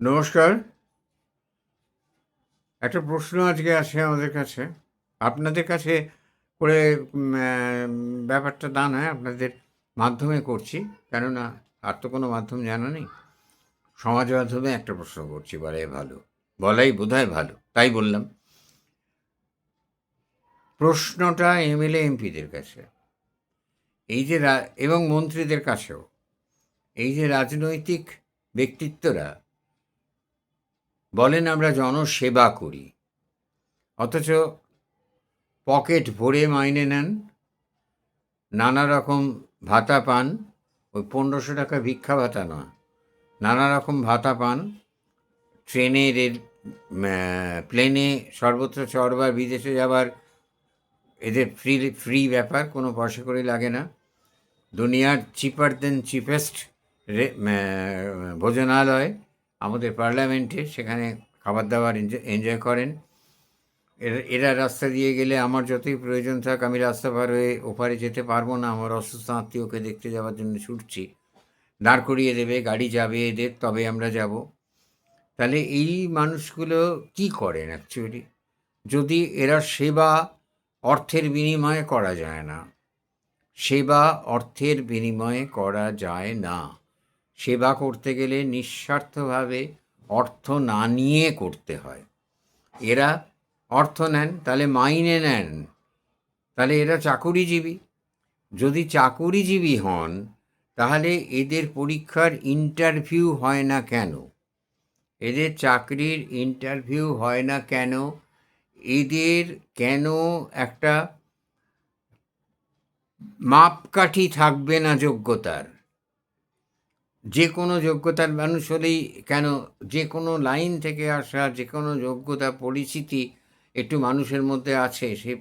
নমস্কার। একটা প্রশ্ন আজকে আসে আমাদের কাছে। আপনাদের কাছে করে ব্যাপারটা না নয়, আপনাদের মাধ্যমে করছি। কেননা আর তো কোনো মাধ্যম জানা নেই। সমাজ মাধ্যমে একটা প্রশ্ন করছি, বলাই ভালো। বলাই বোধহয় ভালো, তাই বললাম। প্রশ্নটা এমএলএ এমপিদের কাছে, এই যে এবং মন্ত্রীদের কাছেও, এই যে রাজনৈতিক ব্যক্তিত্বরা বলেন আমরা জনসেবা করি, অথচ পকেট ভরে মাইনে নেন, নানা রকম ভাতা পান। ওই 1500 টাকা ভিক্ষা ভাতা নয়, নানা রকম ভাতা পান। ট্রেনে, প্লেনে সর্বত্র চড়বার, বিদেশে যাবার এদের ফ্রি ফ্রি ব্যাপার, কোনো পয়সা করে লাগে না। দুনিয়ার চিপার দেন চিপেস্ট ভোজনালয় আমাদের পার্লামেন্টে, সেখানে খাবার দাবার এনজয় করেন। এরা রাস্তা দিয়ে গেলে আমার যতই প্রয়োজন থাক, আমি রাস্তা পার হয়ে ওপারে যেতে পারবো না। আমার অসুস্থ আত্মীয়কে দেখতে যাওয়ার জন্য ছুটছি, দাঁড় করিয়ে দেবে, গাড়ি যাবে এদের, তবে আমরা যাব। তাহলে এই মানুষগুলো কি করেন অ্যাকচুয়ালি? যদি এরা সেবা অর্থের বিনিময়ে করা যায় না, সেবা অর্থের বিনিময়ে করা যায় না। সেবা করতে গেলে নিঃস্বার্থভাবে অর্থ না নিয়ে করতে হয়। এরা অর্থ নেন, তাহলে মাইনে নেন, তাহলে এরা চাকুরিজীবী। যদি চাকুরিজীবী হন, তাহলে এদের পরীক্ষার ইন্টারভিউ হয় না কেন? এদের চাকরির ইন্টারভিউ হয় না কেন? এদের কেন একটা মাপকাঠি থাকবে না যোগ্যতার? যে কোনো যোগ্যতার মানুষ হলেই কেন? যে কোনো লাইন থেকে আসা যে কোনো যোগ্যতা, পরিচিতি একটু মানুষের মধ্যে আছে। সেই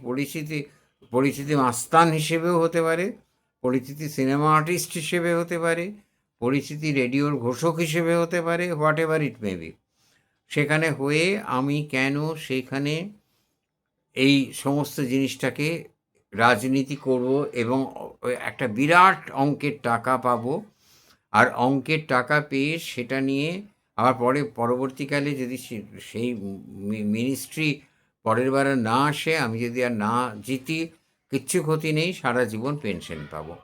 পরিচিতি মাস্তান হিসেবেও হতে পারে, পরিচিতি সিনেমা আর্টিস্ট হিসেবে হতে পারে, পরিচিতি রেডিওর ঘোষক হিসেবে হতে পারে, what ever it may be. সেখানে হয়ে আমি কেন সেখানে এই সমস্ত জিনিসটাকে রাজনীতি করব এবং একটা বিরাট অঙ্কের টাকা পাবো, আর অঙ্কের টাকা পেয়ে সেটা নিয়ে আবার পরবর্তীকালে যদি সেই মিনিস্ট্রি পরের বার না আসে, আমি যদি আর না জিতি, কিচ্ছু ক্ষতি নেই, সারা জীবন পেনশন পাবো।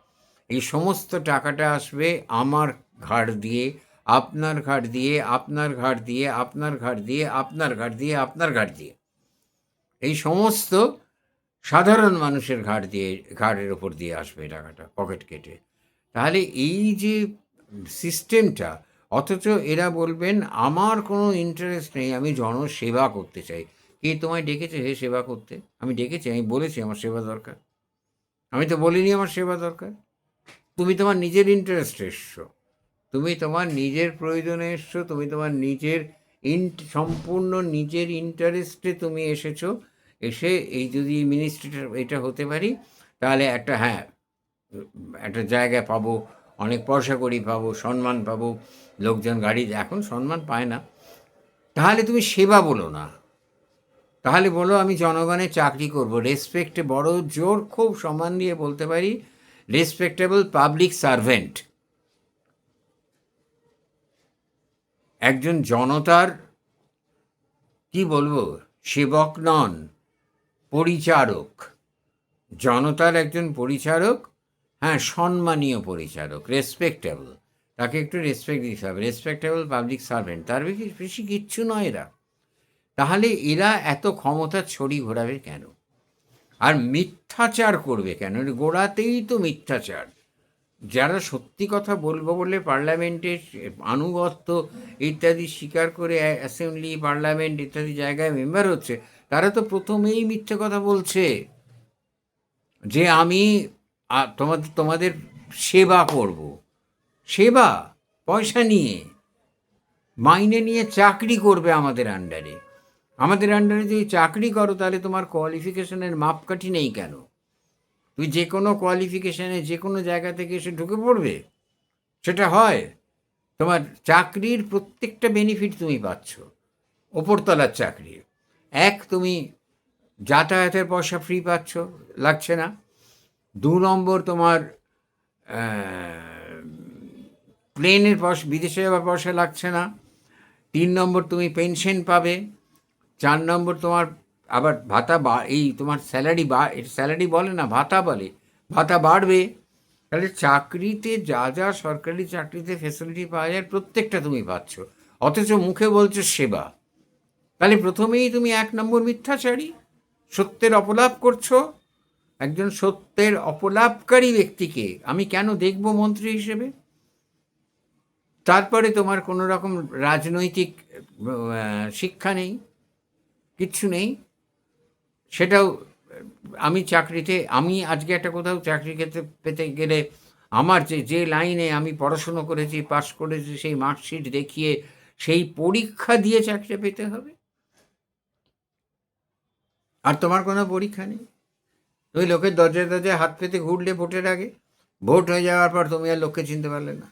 এই সমস্ত টাকাটা আসবে আমার ঘাড় দিয়ে, আপনার ঘাড় দিয়ে, আপনার ঘাড় দিয়ে, আপনার ঘাড় দিয়ে, আপনার ঘাড় দিয়ে, আপনার ঘাড় দিয়ে, এই সমস্ত সাধারণ মানুষের ঘাড়ের ওপর দিয়ে আসবে টাকাটা, পকেট কেটে। তাহলে এই যে সিস্টেমটা, অথচ এরা বলবেন আমার কোনো ইন্টারেস্ট নেই, আমি জনসেবা করতে চাই। কে তোমায় ডেকেছে হে সেবা করতে? আমি ডেকেছি, আমি বলেছি আমার সেবা দরকার? আমি তো বলিনি আমার সেবা দরকার। তুমি তোমার নিজের ইন্টারেস্টে এসছো, তুমি তোমার নিজের প্রয়োজনে এসছো, তুমি তোমার নিজের সম্পূর্ণ নিজের ইন্টারেস্টে তুমি এসেছো। এসে এই যদি মিনিস্ট্রিটা এটা হতে পারি, তাহলে একটা, হ্যাঁ, একটা জায়গায় পাবো, অনেক পয়সা কড়ি পাবো, সম্মান পাবো, লোকজন গাড়ি, এখন সম্মান পায় না। তাহলে তুমি সেবা বলো না, তাহলে বলো আমি জনগণের চাকরি করব। রেসপেক্টে বড় জোর খুব সম্মান দিয়ে বলতে পারি, রেসপেক্টেবল পাবলিক সার্ভেন্ট। একজন জনতার, কি বলবো, সেবক নন, পরিচারক। জনতার একজন পরিচারক, হ্যাঁ, সম্মানীয় পরিচারক, রেসপেক্টেবল। তাকে একটু রেসপেক্ট দিতে হবে, রেসপেক্টেবল পাবলিক সার্ভেন্ট। তার বেশি কিচ্ছু নয় এরা। তাহলে এরা এত ক্ষমতা ছড়ি ঘোরাবে কেন? আর মিথ্যাচার করবে কেন? গোড়াতেই তো মিথ্যাচার। যারা সত্যি কথা বলবো বলে পার্লামেন্টে আনুগত্য ইত্যাদি স্বীকার করে অ্যাসেম্বলি, পার্লামেন্ট ইত্যাদি জায়গায় মেম্বার হচ্ছে, তারা তো প্রথমেই মিথ্যে কথা বলছে যে আমি তোমাদের সেবা করব। সেবা পয়সা নিয়ে, মাইনে নিয়ে চাকরি করবে আমাদের আন্ডারে। আমাদের আন্ডারে যদি চাকরি করো, তাহলে তোমার কোয়ালিফিকেশনের মাপকাঠি নেই কেন? তুমি যে কোনো কোয়ালিফিকেশানে যে কোনো জায়গা থেকে এসে ঢুকে পড়বে, সেটা হয়? তোমার চাকরির প্রত্যেকটা বেনিফিট তুমি পাচ্ছ, ওপরতলার চাকরি। তুমি যাতায়াতের পয়সা ফ্রি পাচ্ছ, লাগছে না। 2 নম্বর, তোমার প্লেনের পয়সা, বিদেশে যাওয়ার পয়সা লাগছে না। 3 নম্বর তুমি পেনশন পাবে। 4 নম্বর তোমার আবার ভাতা এই তোমার স্যালারি বলে না, ভাতা বলে, ভাতা বাড়বে। তাহলে চাকরিতে যা যা সরকারি চাকরিতে ফেসিলিটি পাওয়া যায় প্রত্যেকটা তুমি পাচ্ছ, অথচ মুখে বলছো সেবা। তাহলে প্রথমেই তুমি 1 নম্বর মিথ্যাচারী, সত্যের অপলাপ করছো। একজন সত্যের অপলাপকারী ব্যক্তিকে আমি কেন দেখব মন্ত্রী হিসেবে? তারপরে তোমার কোনো রকম রাজনৈতিক শিক্ষা নেই, কিচ্ছু নেই। সেটাও আমি আজকে একটা কোথাও চাকরি ক্ষেত্রে পেতে গেলে আমার যে লাইনে আমি পড়াশুনো করেছি, পাশ করেছি, সেই মার্কশিট দেখিয়ে সেই পরীক্ষা দিয়ে চাকরি পেতে হবে। আর তোমার কোনো পরীক্ষা নেই। তুমি লোকের দরজায় দরজায় হাত পেতে ঘুরলে ভোটের আগে, ভোট হয়ে যাওয়ার পর তুমি আর লোককে চিনতে পারলে না।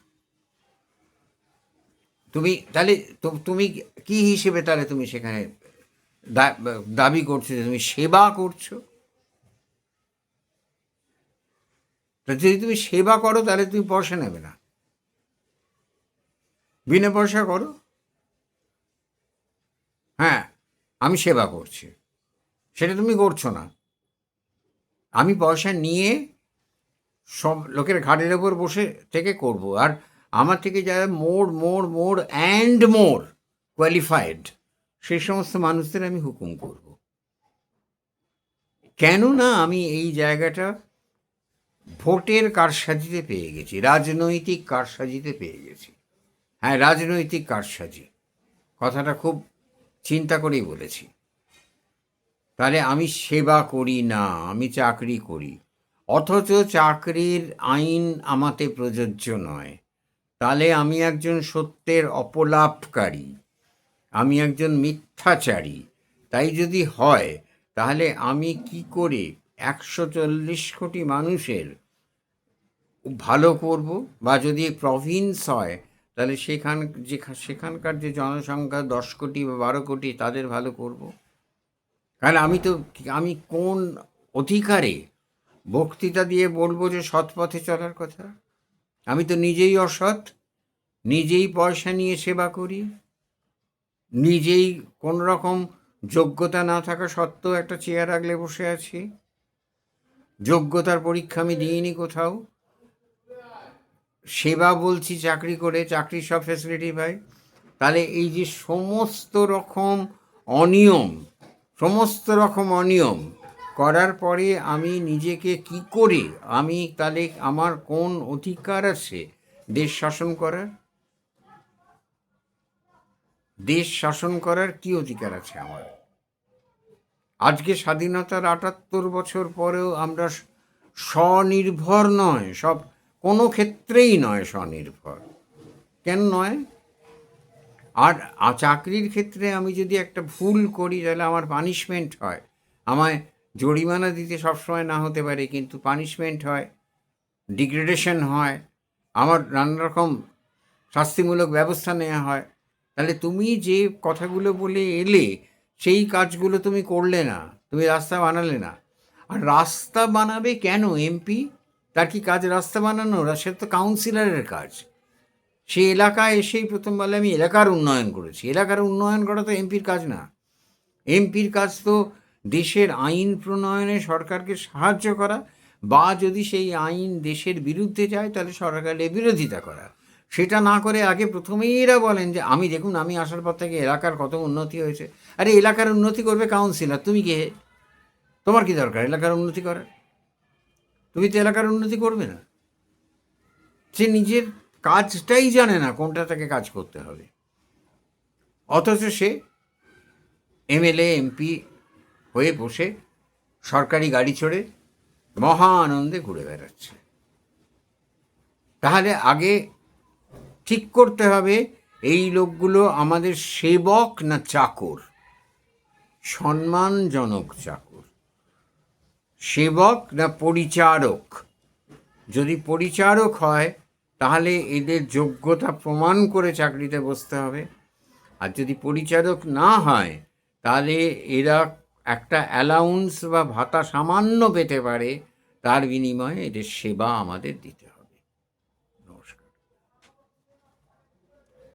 তাহলে তুমি কি হিসেবে তাহলে তুমি সেখানে দাবি করছো যে তুমি সেবা করছো? যদি তুমি সেবা করো তাহলে তুমি পয়সা নেবে না, বিনা পয়সা করো। হ্যাঁ, আমি সেবা করছি, সেটা তুমি করছো না। আমি পয়সা নিয়ে সব লোকের ঘাড়ের ওপর বসে থেকে করব, আর আমার থেকে যারা মোর অ্যান্ড মোর কোয়ালিফাইড সেই সমস্ত মানুষদের আমি হুকুম করব। কেননা আমি এই জায়গাটা ভোটের কারসাজিতে পেয়ে গেছি, রাজনৈতিক কারসাজিতে পেয়ে গেছি। হ্যাঁ, রাজনৈতিক কারসাজি, কথাটা খুব চিন্তা করেই বলেছি। তাহলে আমি সেবা করি না, আমি চাকরি করি, অথচ চাকরির আইন আমাতে প্রযোজ্য নয়। তাহলে আমি একজন সত্যের অপলাপকারী, আমি একজন মিথ্যাচারী। তাই যদি হয় তাহলে আমি কি করে 140 কোটি মানুষের ভালো করব? বা যদি প্রভিন্স হয় তাহলে সেখানকার যে জনসংখ্যা 10 কোটি বা 12 কোটি তাদের ভালো করব? কারণ আমি কোন অধিকারে বক্তৃতা দিয়ে বলবো যে সৎ পথে চলার কথা? আমি তো নিজেই অসৎ, নিজেই পয়সা নিয়ে সেবা করি, নিজেই কোনো রকম যোগ্যতা না থাকা সত্ত্বেও একটা চেয়ার আগলে বসে আছি। যোগ্যতার পরীক্ষা আমি দিইনি কোথাও। সেবা বলছি চাকরি করে, চাকরির সব ফ্যাসিলিটি পাই। তাহলে এই যে সমস্ত রকম অনিয়ম করার পরে আমি নিজেকে কি করে, তাহলে আমার কোন অধিকার আছে দেশ শাসন করার? দেশ শাসন করার কি অধিকার আছে আমার? আজকে স্বাধীনতার 78 বছর পরেও আমরা স্বনির্ভর নয়, কোনো ক্ষেত্রেই নয় স্বনির্ভর। কেন নয়? আর চাকরির ক্ষেত্রে আমি যদি একটা ভুল করি তাহলে আমার পানিশমেন্ট হয়। আমায় জরিমানা দিতে সবসময় না হতে পারে, কিন্তু পানিশমেন্ট হয়, ডিগ্রেডেশন হয়, আমার নানা রকম শাস্তিমূলক ব্যবস্থা নেওয়া হয়। তাহলে তুমি যে কথাগুলো বলে এলে সেই কাজগুলো তুমি করলে না, তুমি রাস্তা বানালে না। আর রাস্তা বানাবে কেন এমপি? তার কি কাজ রাস্তা বানানো? সেটা তো কাউন্সিলরের কাজ। সে এলাকায় এসেই প্রথম বলে আমি এলাকার উন্নয়ন করেছি। এলাকার উন্নয়ন করা তো এমপির কাজ না। এমপির কাজ তো দেশের আইন প্রণয়নে সরকারকে সাহায্য করা, বা যদি সেই আইন দেশের বিরুদ্ধে যায় তাহলে সরকারের বিরোধিতা করা। সেটা না করে আগে প্রথমেই এরা বলেন যে দেখুন আমি আসার পর থেকে এলাকার কত উন্নতি হয়েছে। আরে এলাকার উন্নতি করবে কাউন্সিলর, তুমি কে? তোমার কি দরকার এলাকার উন্নতি করার? তুমি তো এলাকার উন্নতি করবে না। সে নিজের কাজটাই জানে না কোনটা তাকে কাজ করতে হবে, অথচ সে এমএলএ এমপি হয়ে বসে সরকারি গাড়ি চড়ে মহা আনন্দে ঘুরে বেড়াচ্ছে। তাহলে আগে ঠিক করতে হবে এই লোকগুলো আমাদের সেবক না চাকর, সম্মানজনক চাকর, সেবক না পরিচারক। যদি পরিচারক হয় তাহলে এদের যোগ্যতা প্রমাণ করে চাকরিতে বসতে হবে, আর যদি পরিচারক না হয় তাহলে এরা একটা অ্যালাউন্স বা ভাতা সামান্য পেতে পারে, তার বিনিময়ে এদের সেবা আমাদের দিতে হবে।